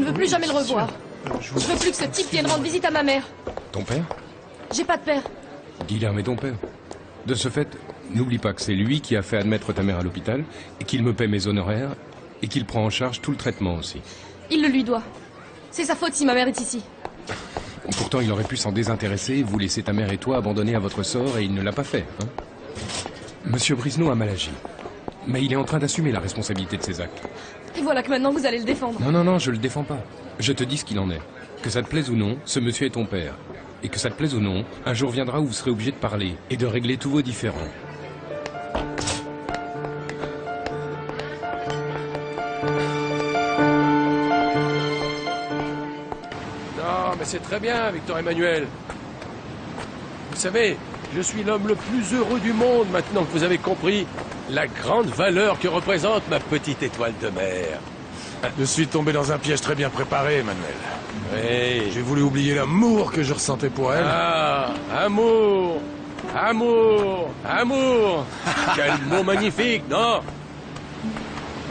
ne veux plus jamais le revoir. Je veux plus que ce type vienne rendre visite à ma mère. Ton père? J'ai pas de père. Guilherme est ton père. De ce fait, n'oublie pas que c'est lui qui a fait admettre ta mère à l'hôpital, et qu'il me paie mes honoraires, et qu'il prend en charge tout le traitement aussi. Il le lui doit. C'est sa faute si ma mère est ici. Pourtant, il aurait pu s'en désintéresser, vous laisser ta mère et toi abandonnés à votre sort, et il ne l'a pas fait. Hein. Monsieur Brisneau a mal agi. Mais il est en train d'assumer la responsabilité de ses actes. Et voilà que maintenant vous allez le défendre. Non, je le défends pas. Je te dis ce qu'il en est. Que ça te plaise ou non, ce monsieur est ton père. Et que ça te plaise ou non, un jour viendra où vous serez obligé de parler et de régler tous vos différends. Non, mais c'est très bien, Victor Emmanuel. Vous savez, je suis l'homme le plus heureux du monde maintenant que vous avez compris la grande valeur que représente ma petite étoile de mer. Je suis tombé dans un piège très bien préparé, Emmanuel. Oui. J'ai voulu oublier l'amour que je ressentais pour elle. Ah, amour, amour, amour. Quel mot magnifique, non?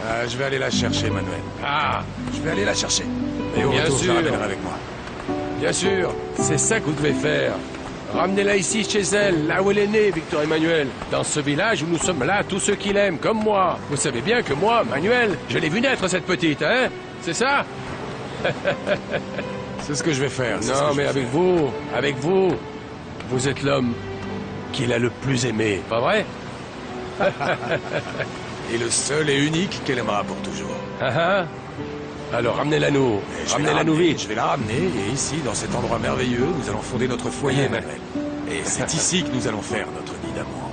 Ah, je vais aller la chercher, Emmanuel. Ah, Je vais aller la chercher. Et au Bien retour, je sûr. la ramènerai avec moi. bien sûr, c'est ça que vous devez faire. Ramenez-la ici chez elle, là où elle est née, Victor Emmanuel. Dans ce village où nous sommes là, tous ceux qui l'aiment, comme moi. Vous savez bien que moi, Manuel, je l'ai vu naître, cette petite, hein? C'est ça? C'est ce que je vais faire. c'est ce Non, que je mais vais faire. avec vous, vous êtes l'homme qu'il a le plus aimé, pas vrai? Et le seul et unique qu'elle aimera pour toujours. Ah ah. Alors ramenez-la nous, Et je vais ramenez-la la nous ramener, vite. Je vais la ramener, et ici, dans cet endroit merveilleux, nous allons fonder notre foyer, Emmanuel. Et c'est ici que nous allons faire notre nid d'amour.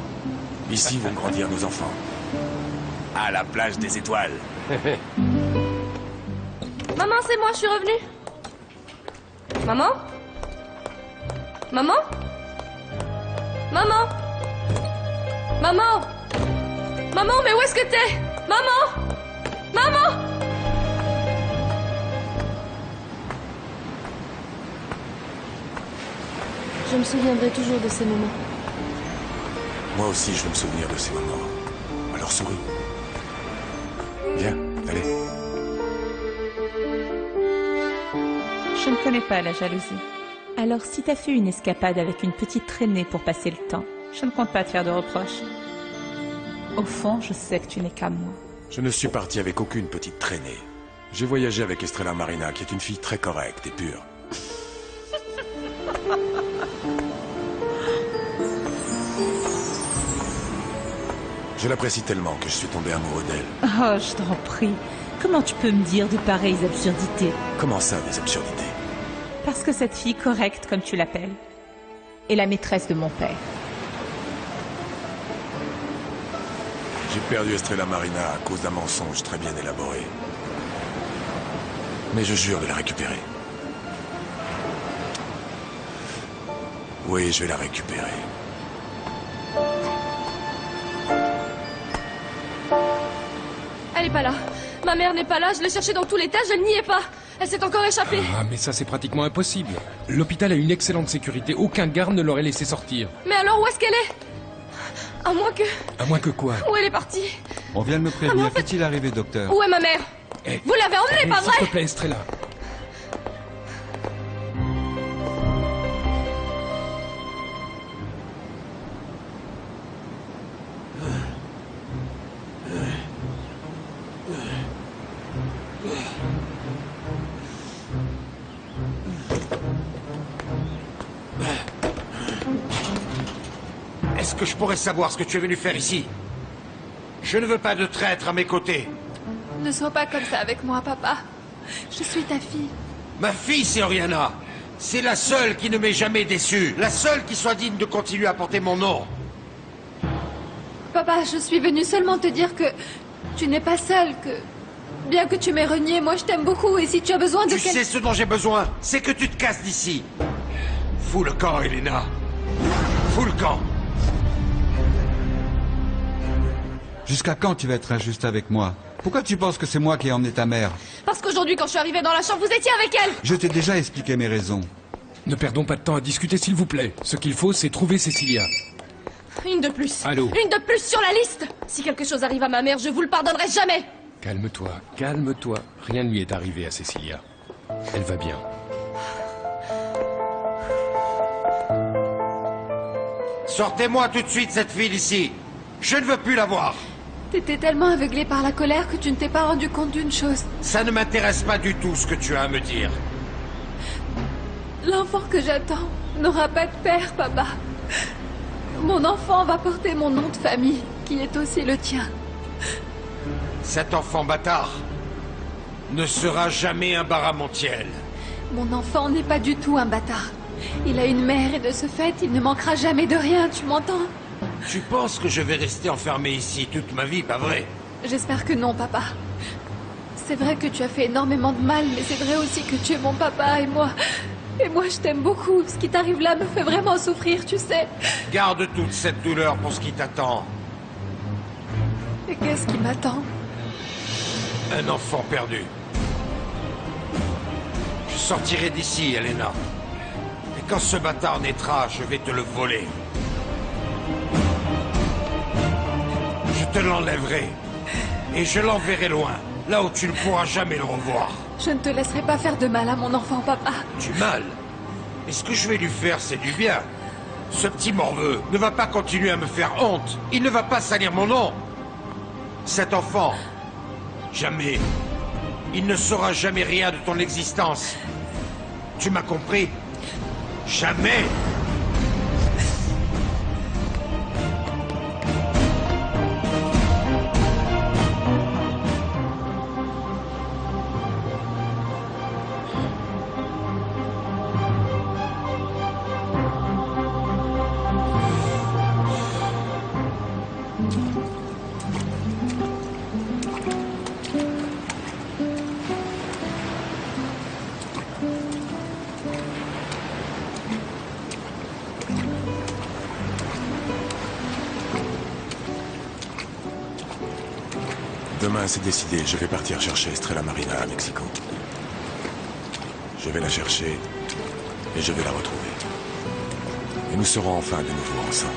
Ici vont grandir nos enfants. À la plage des étoiles. Maman, c'est moi, je suis revenue. Maman? Maman? Maman? Maman? Maman, mais où est-ce que t'es? Maman? Maman? Je me souviendrai toujours de ces moments. Moi aussi, je veux me souvenir de ces moments. Alors souris. Viens, allez. Je ne connais pas la jalousie. Alors si t'as fait une escapade avec une petite traînée pour passer le temps, je ne compte pas te faire de reproches. Au fond, je sais que tu n'es qu'à moi. Je ne suis parti avec aucune petite traînée. J'ai voyagé avec Estrella Marina, qui est une fille très correcte et pure. Je l'apprécie tellement que je suis tombé amoureux d'elle. Oh, je t'en prie. Comment tu peux me dire de pareilles absurdités? Comment ça, des absurdités? Parce que cette fille correcte, comme tu l'appelles, est la maîtresse de mon père. J'ai perdu Estrella Marina à cause d'un mensonge très bien élaboré. Mais je jure de la récupérer. Oui, je vais la récupérer. Elle est pas là. Ma mère n'est pas là, je l'ai cherchée dans tout l'étage, elle n'y est pas. Elle s'est encore échappée. Ah, mais ça, c'est pratiquement impossible. L'hôpital a une excellente sécurité. Aucun garde ne l'aurait laissé sortir. Mais alors où est-ce qu'elle est? À moins que... À moins que quoi? Où elle est partie? On vient de me Ah, prévenir. mais en fait- Qu'est-il arrivé, docteur? Où est ma mère? Eh, Vous l'avez emmenée, pas S'il vrai? te plaît, Estrella. Est-ce que je pourrais savoir ce que tu es venu faire ici? Je ne veux pas de traître à mes côtés. Ne sois pas comme ça avec moi, papa. Je suis ta fille. Ma fille, c'est Oriana. C'est la seule qui ne m'ait jamais déçu. La seule qui soit digne de continuer à porter mon nom. Papa, je suis venue seulement te dire que tu n'es pas seule, que... Bien que tu m'aies renié, moi je t'aime beaucoup et si tu as besoin de Tu sais ce dont j'ai besoin, c'est que tu te casses d'ici. Fous le camp, Elena. Fous le camp. Jusqu'à quand tu vas être injuste avec moi? Pourquoi tu penses que c'est moi qui ai emmené ta mère? Parce qu'aujourd'hui, quand je suis arrivée dans la chambre, vous étiez avec elle. Je t'ai déjà expliqué mes raisons. Ne perdons pas de temps à discuter, s'il vous plaît. Ce qu'il faut, c'est trouver Cécilia. Une de plus. Allô? Une de plus sur la liste. Si quelque chose arrive à ma mère, je vous le pardonnerai jamais. Calme-toi, calme-toi. Rien ne lui est arrivé à Cécilia. Elle va bien. Sortez-moi tout de suite cette fille d'ici. Je ne veux plus la voir. T'étais tellement aveuglé par la colère que tu ne t'es pas rendu compte d'une chose. Ça ne m'intéresse pas du tout ce que tu as à me dire. L'enfant que j'attends n'aura pas de père, papa. Mon enfant va porter mon nom de famille, qui est aussi le tien. Cet enfant bâtard ne sera jamais un Baramontiel. Mon enfant n'est pas du tout un bâtard. Il a une mère et de ce fait, il ne manquera jamais de rien, tu m'entends? Tu penses que je vais rester enfermé ici toute ma vie, pas vrai? J'espère que non, papa. C'est vrai que tu as fait énormément de mal, mais c'est vrai aussi que tu es mon papa et moi... Et moi, je t'aime beaucoup. Ce qui t'arrive là me fait vraiment souffrir, tu sais. Garde toute cette douleur pour ce qui t'attend. Et qu'est-ce qui m'attend? Un enfant perdu. Je sortirai d'ici, Elena. Et quand ce bâtard naîtra, je vais te le voler. Je te l'enlèverai. Et je l'enverrai loin, là où tu ne pourras jamais le revoir. Je ne te laisserai pas faire de mal à mon enfant, papa. Du mal? Et ce que je vais lui faire, c'est du bien. Ce petit morveux ne va pas continuer à me faire honte. Il ne va pas salir mon nom. Cet enfant, jamais. Il ne saura jamais rien de ton existence. Tu m'as compris? Jamais. Demain, c'est décidé. Je vais partir chercher Estrella Marina à Mexico. Je vais la chercher et je vais la retrouver. Et nous serons enfin de nouveau ensemble.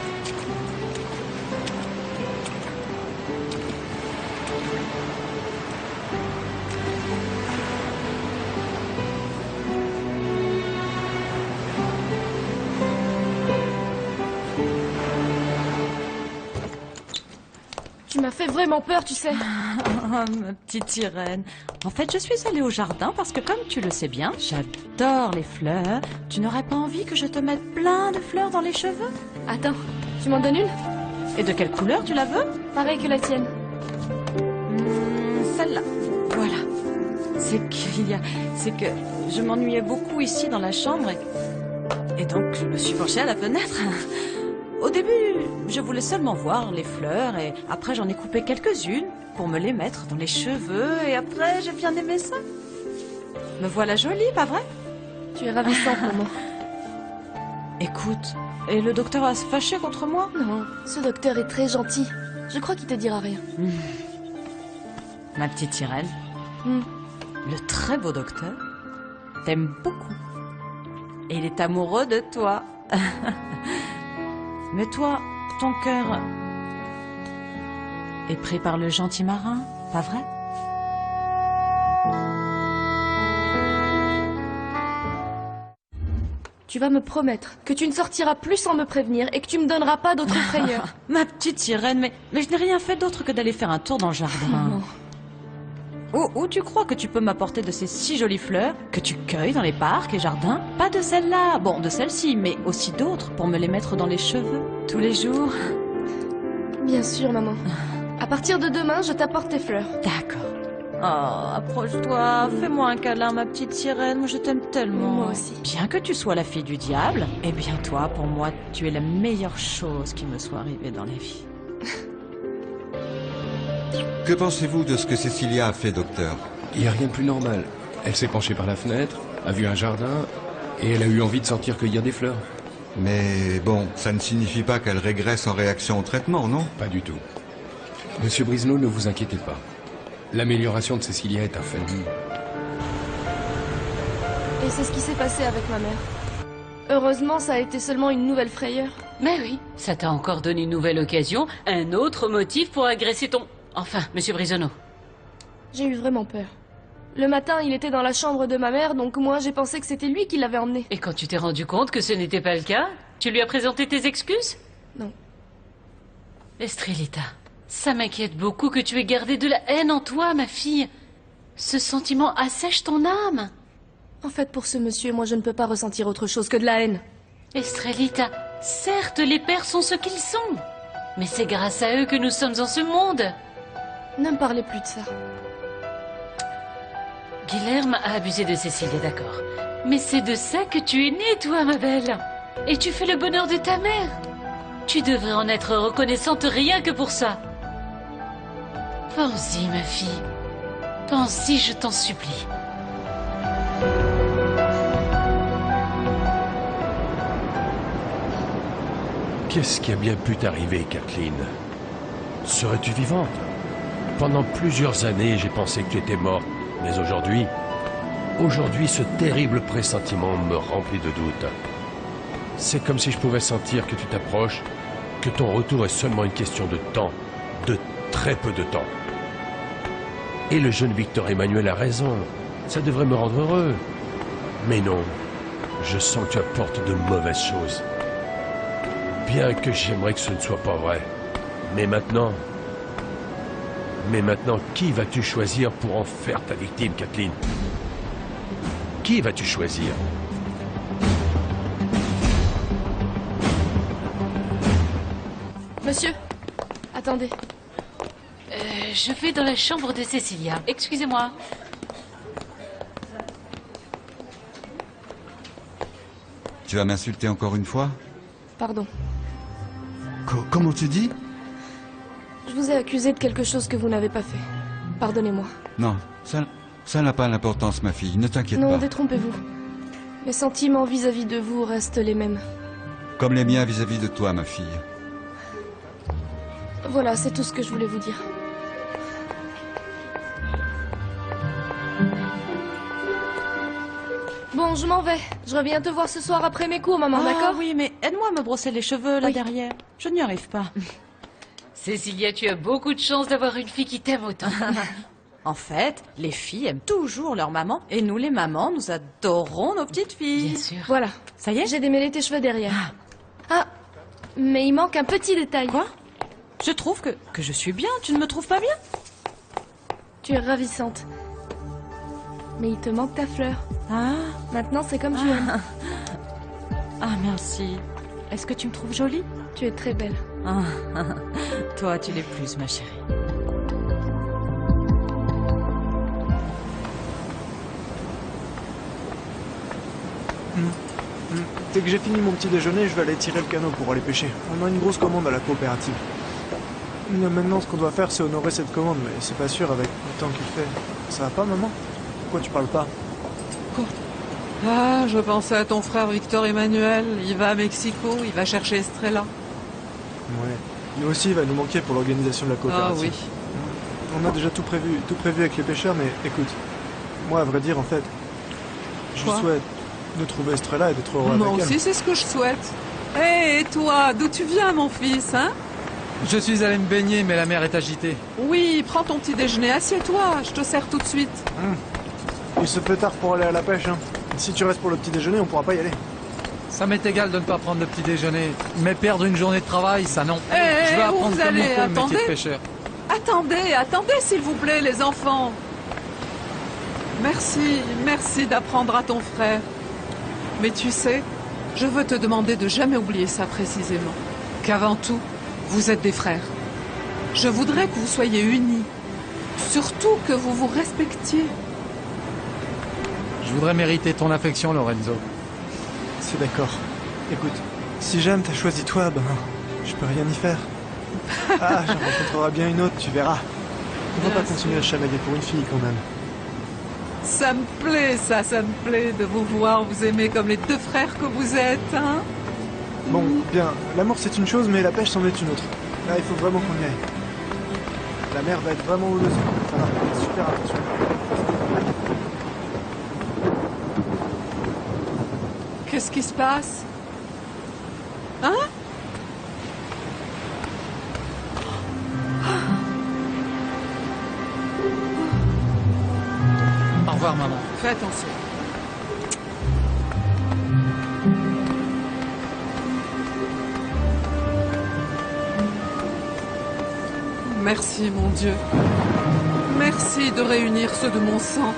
Tu m'as fait vraiment peur, tu sais. Ah, ma petite sirène. En fait, je suis allée au jardin parce que, comme tu le sais bien, j'adore les fleurs. Tu n'aurais pas envie que je te mette plein de fleurs dans les cheveux? Attends, tu m'en donnes une? Et de quelle couleur tu la veux? Pareil que la tienne. Celle-là. Voilà. C'est que je m'ennuyais beaucoup ici dans la chambre et donc je me suis penchée à la fenêtre. Au début, je voulais seulement voir les fleurs et après j'en ai coupé quelques-unes pour me les mettre dans les cheveux et après j'ai bien aimé ça. Me voilà jolie, pas vrai? Tu es ravissant pour moi. Écoute, et le docteur va se fâcher contre moi? Non, ce docteur est très gentil. Je crois qu'il te dira rien. Ma petite sirène, le très beau docteur t'aime beaucoup. Et il est amoureux de toi. Mais toi, ton cœur est pris par le gentil marin, pas vrai? Tu vas me promettre que tu ne sortiras plus sans me prévenir et que tu me donneras pas d'autres frayeurs. Ma petite sirène, mais je n'ai rien fait d'autre que d'aller faire un tour dans le jardin. Ou tu crois que tu peux m'apporter de ces si jolies fleurs que tu cueilles dans les parcs et jardins? Pas de celle-là, bon, de celle-ci, mais aussi d'autres pour me les mettre dans les cheveux tous les jours. Bien sûr, maman. À partir de demain, je t'apporte tes fleurs. D'accord. Oh, approche-toi, fais-moi un câlin, ma petite sirène, moi je t'aime tellement. Moi aussi. Bien que tu sois la fille du diable, eh bien toi, pour moi, tu es la meilleure chose qui me soit arrivée dans la vie. Que pensez-vous de ce que Cecilia a fait, docteur? Il n'y a rien de plus normal. Elle s'est penchée par la fenêtre, a vu un jardin, et elle a eu envie de sortir cueillir des fleurs. Mais bon, ça ne signifie pas qu'elle régresse en réaction au traitement, non? Pas du tout. Monsieur Brisneau, ne vous inquiétez pas. L'amélioration de Cecilia est un fait. Et c'est ce qui s'est passé avec ma mère. Heureusement, ça a été seulement une nouvelle frayeur. Mais oui, ça t'a encore donné une nouvelle occasion, un autre motif pour agresser ton... Enfin, monsieur Brisonneau. J'ai eu vraiment peur. Le matin, il était dans la chambre de ma mère, donc moi j'ai pensé que c'était lui qui l'avait emmené. Et quand tu t'es rendu compte que ce n'était pas le cas, tu lui as présenté tes excuses? Non. Estrelita, ça m'inquiète beaucoup que tu aies gardé de la haine en toi, ma fille. Ce sentiment assèche ton âme. En fait, pour ce monsieur, moi je ne peux pas ressentir autre chose que de la haine. Estrelita, certes, les pères sont ce qu'ils sont. Mais c'est grâce à eux que nous sommes en ce monde. Ne me parlez plus de ça. Guilherme a abusé de Cécilia, d'accord. Mais c'est de ça que tu es née, toi, ma belle. Et tu fais le bonheur de ta mère. Tu devrais en être reconnaissante rien que pour ça. Pense-y, ma fille. Pense-y, je t'en supplie. Qu'est-ce qui a bien pu t'arriver, Kathleen? Serais-tu vivante? Pendant plusieurs années, j'ai pensé que tu étais morte. Mais aujourd'hui, ce terrible pressentiment me remplit de doutes. C'est comme si je pouvais sentir que tu t'approches, que ton retour est seulement une question de temps, de très peu de temps. Et le jeune Victor Emmanuel a raison, ça devrait me rendre heureux. Mais non, je sens que tu apportes de mauvaises choses. Bien que j'aimerais que ce ne soit pas vrai. Mais maintenant, qui vas-tu choisir pour en faire ta victime, Kathleen? Qui vas-tu choisir? Monsieur, attendez. Je vais dans la chambre de Cécilia. Excusez-moi. Tu vas m'insulter encore une fois? Pardon. Comment tu dis? Je vous ai accusé de quelque chose que vous n'avez pas fait. Pardonnez-moi. Non, ça n'a pas d'importance, ma fille. Ne t'inquiète Non, pas. détrompez-vous. Mes sentiments vis-à-vis de vous restent les mêmes. Comme les miens vis-à-vis de toi, ma fille. Voilà, c'est tout ce que je voulais vous dire. Bon, je m'en vais. Je reviens te voir ce soir après mes cours, maman, d'accord? Oui, mais aide-moi à me brosser les cheveux, là, derrière. Je n'y arrive pas. Cécilia, tu as beaucoup de chance d'avoir une fille qui t'aime autant. En fait, les filles aiment toujours leur maman, et nous, les mamans, nous adorons nos petites filles. Bien sûr. Voilà. Ça y est? J'ai démêlé tes cheveux derrière. Ah, mais il manque un petit détail. Quoi? Je trouve que je suis bien, tu ne me trouves pas bien? Tu es ravissante. Mais il te manque ta fleur. Ah. Maintenant, c'est comme tu aimes. Ah, merci. Est-ce que tu me trouves jolie? Tu es très belle. Ah, toi, tu l'es plus, ma chérie. Dès que j'ai fini mon petit déjeuner, je vais aller tirer le canot pour aller pêcher. On a une grosse commande à la coopérative. Maintenant, ce qu'on doit faire, c'est honorer cette commande, mais c'est pas sûr avec le temps qu'il fait. Ça va pas, maman? Pourquoi tu parles pas? Quoi? Ah, je pensais à ton frère Victor Emmanuel. Il va à Mexico, il va chercher Estrella. Ouais. Lui aussi, il va nous manquer pour l'organisation de la coopérative. Ah oui. On a déjà tout prévu avec les pêcheurs, mais écoute, moi, à vrai dire, en fait, je souhaite de trouver Estrella et d'être heureux avec elle. Moi aussi, c'est ce que je souhaite. Hé, et toi, d'où tu viens, mon fils, hein? Je suis allé me baigner, mais la mer est agitée. Oui, prends ton petit déjeuner, assieds-toi, je te sers tout de suite. Il se fait tard pour aller à la pêche, hein. Si tu restes pour le petit déjeuner, on pourra pas y aller. Ça m'est égal de ne pas prendre le petit déjeuner, mais perdre une journée de travail, ça non. Je vais où apprendre vous comme il allez? faut le métier de Attendez. pêcheur. Attendez, s'il vous plaît, les enfants. Merci d'apprendre à ton frère. Mais tu sais, je veux te demander de jamais oublier ça précisément. Qu'avant tout, vous êtes des frères. Je voudrais que vous soyez unis. Surtout que vous vous respectiez. Je voudrais mériter ton affection, Lorenzo. C'est d'accord. Écoute, si Jeanne t'a choisi toi, ben, je peux rien y faire. Ah, j'en rencontrerai bien une autre, tu verras. On va pas continuer à chamailler pour une fille, quand même. Ça me plaît, ça me plaît de vous voir vous aimer comme les deux frères que vous êtes, hein? Bon, bien, l'amour c'est une chose, mais la pêche c'en est une autre. Là, il faut vraiment qu'on y aille. La mer va être vraiment houleuse. Ça va faire super attention. Qu'est-ce qui se passe? Hein? revoir, maman. Fais attention. Merci, mon Dieu. Merci de réunir ceux de mon sang.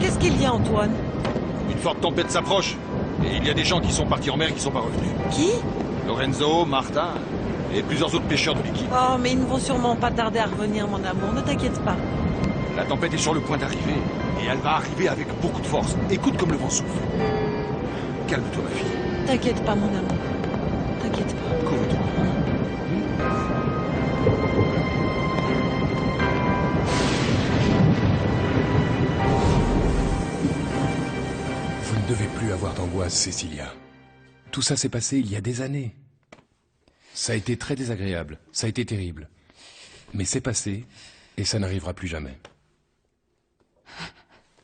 Qu'est-ce qu'il y a, Antoine? Une forte tempête s'approche. Et il y a des gens qui sont partis en mer et qui sont pas revenus. Qui? Lorenzo, Martin et plusieurs autres pêcheurs de l'équipe. Oh, mais ils ne vont sûrement pas tarder à revenir, mon amour. Ne t'inquiète pas. La tempête est sur le point d'arriver. Et elle va arriver avec beaucoup de force. Écoute comme le vent souffle. Calme-toi, ma fille. T'inquiète pas, mon amour. T'inquiète pas. Couvre-toi. Vous ne devez plus avoir d'angoisse, Cécilia. Tout ça s'est passé il y a des années. Ça a été très désagréable, ça a été terrible. Mais c'est passé, et ça n'arrivera plus jamais.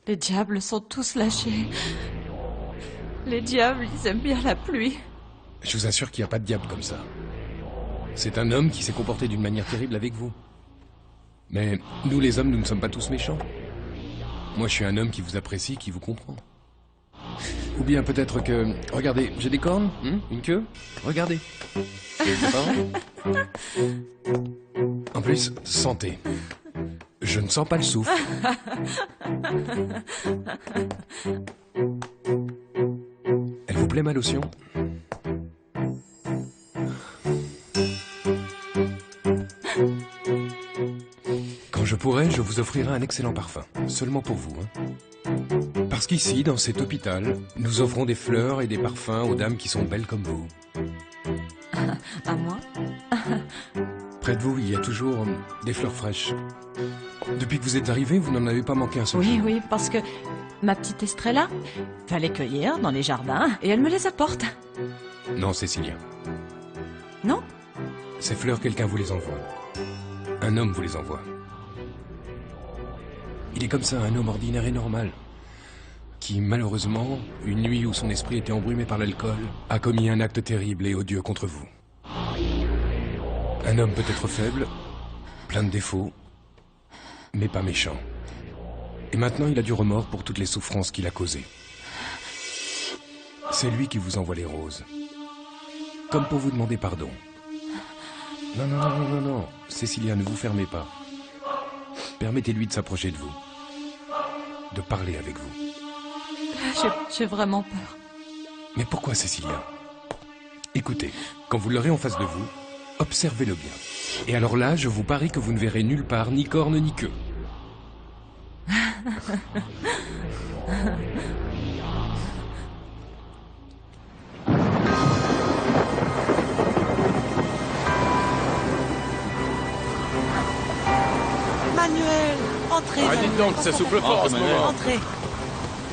Les diables sont tous lâchés. Les diables, ils aiment bien la pluie. Je vous assure qu'il n'y a pas de diable comme ça. C'est un homme qui s'est comporté d'une manière terrible avec vous. Mais nous les hommes, nous ne sommes pas tous méchants. Moi je suis un homme qui vous apprécie, qui vous comprend. Ou bien peut-être que... Regardez, j'ai des cornes, une queue. Regardez. C'est pas vrai ? En plus, sentez. Je ne sens pas le souffle. Elle vous plaît ma lotion ? Quand je pourrai, je vous offrirai un excellent parfum. Seulement pour vous, Parce qu'ici, dans cet hôpital, nous offrons des fleurs et des parfums aux dames qui sont belles comme vous. À moi? Près de vous, il y a toujours des fleurs fraîches. Depuis que vous êtes arrivé, vous n'en avez pas manqué un seul Oui, jour. oui, parce que ma petite Estrella va les cueillir dans les jardins et elle me les apporte. Non, Cécilia. Non? Ces fleurs, quelqu'un vous les envoie. Un homme vous les envoie. Il est comme ça, un homme ordinaire et normal, qui, malheureusement, une nuit où son esprit était embrumé par l'alcool, a commis un acte terrible et odieux contre vous. Un homme peut-être faible, plein de défauts, mais pas méchant. Et maintenant, il a du remords pour toutes les souffrances qu'il a causées. C'est lui qui vous envoie les roses. Comme pour vous demander pardon. Non, non, non, non, non, non. Cécilia, ne vous fermez pas. Permettez-lui de s'approcher de vous. De parler avec vous. J'ai vraiment peur. Mais pourquoi, Cécilia? Écoutez, quand vous l'aurez en face de vous, observez-le bien. Et alors là, je vous parie que vous ne verrez nulle part ni corne ni queue. Manuel, entrez. Ah, dites donc, ça souffle fort en ce moment. Entrez.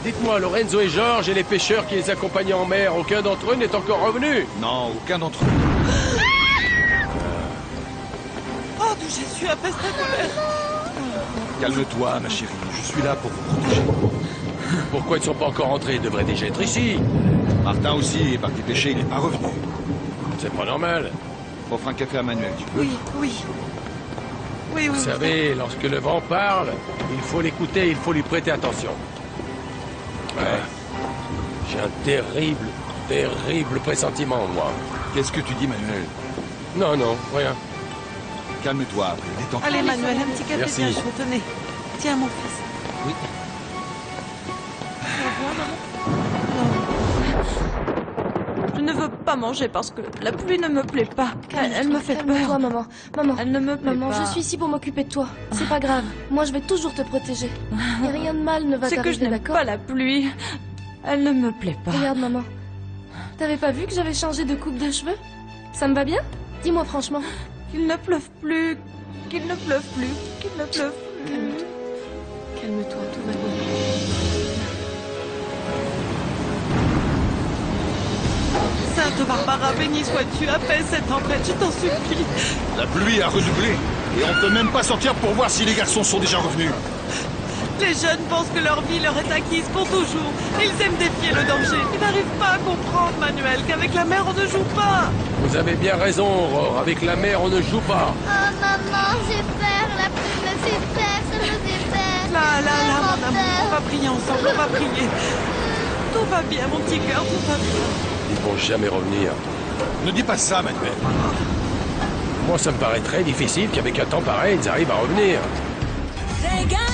Dites-moi, Lorenzo et Georges et les pêcheurs qui les accompagnaient en mer, aucun d'entre eux n'est encore revenu? Non, aucun d'entre eux. Oh, de Jésus, apaise ta colère. Calme-toi, ma chérie. Je suis là pour vous protéger. Pourquoi ils ne sont pas encore rentrés? Ils devraient déjà être ici. Martin aussi est parti pêcher, il n'est pas revenu. C'est pas normal. Offre un café à Manuel, tu peux? Oui, oui. Oui, oui. Vous savez, lorsque le vent parle, il faut l'écouter, il faut lui prêter attention. Ouais. J'ai un terrible, terrible pressentiment, moi. Qu'est-ce que tu dis, Manuel? Non, non, rien. Calme-toi, détends-toi. Allez, Manuel, un petit café, Merci. tiens, je tenez. Tiens, mon fils. Oui. Au revoir, maman. Je ne veux pas manger parce que la pluie ne me plaît pas. Elle me fait peur. Calme-toi, maman. Maman. Elle ne me plaît Maman, pas. je suis ici pour m'occuper de toi. C'est pas grave. Moi, je vais toujours te protéger. Et rien de mal ne va C'est que je t'arriver, n'aime d'accord? pas la pluie. Elle ne me plaît pas. Regarde, maman. T'avais pas vu que j'avais changé de coupe de cheveux? Ça me va bien? Dis-moi franchement. Qu'il ne pleuve plus. Qu'il ne pleuve plus. Qu'il ne pleuve plus. Calme-toi, tout va bien. Sainte Barbara, bénie sois-tu, apaise cette tempête, je t'en supplie. La pluie a redoublé. Et on peut même pas sortir pour voir si les garçons sont déjà revenus. Les jeunes pensent que leur vie leur est acquise pour toujours. Ils aiment défier le danger. Ils n'arrivent pas à comprendre, Manuel, qu'avec la mer, on ne joue pas. Vous avez bien raison, Aurore. Avec la mer, on ne joue pas. Oh maman, j'ai peur, la pluie me fait peur, ça me fait peur. Là, mon amour, on va prier ensemble, on va prier. Tout va bien, mon petit cœur, tout va bien. Ils vont jamais revenir. Ne dis pas ça, Manuel. Moi, ça me paraît très difficile qu'avec un temps pareil, ils arrivent à revenir. They got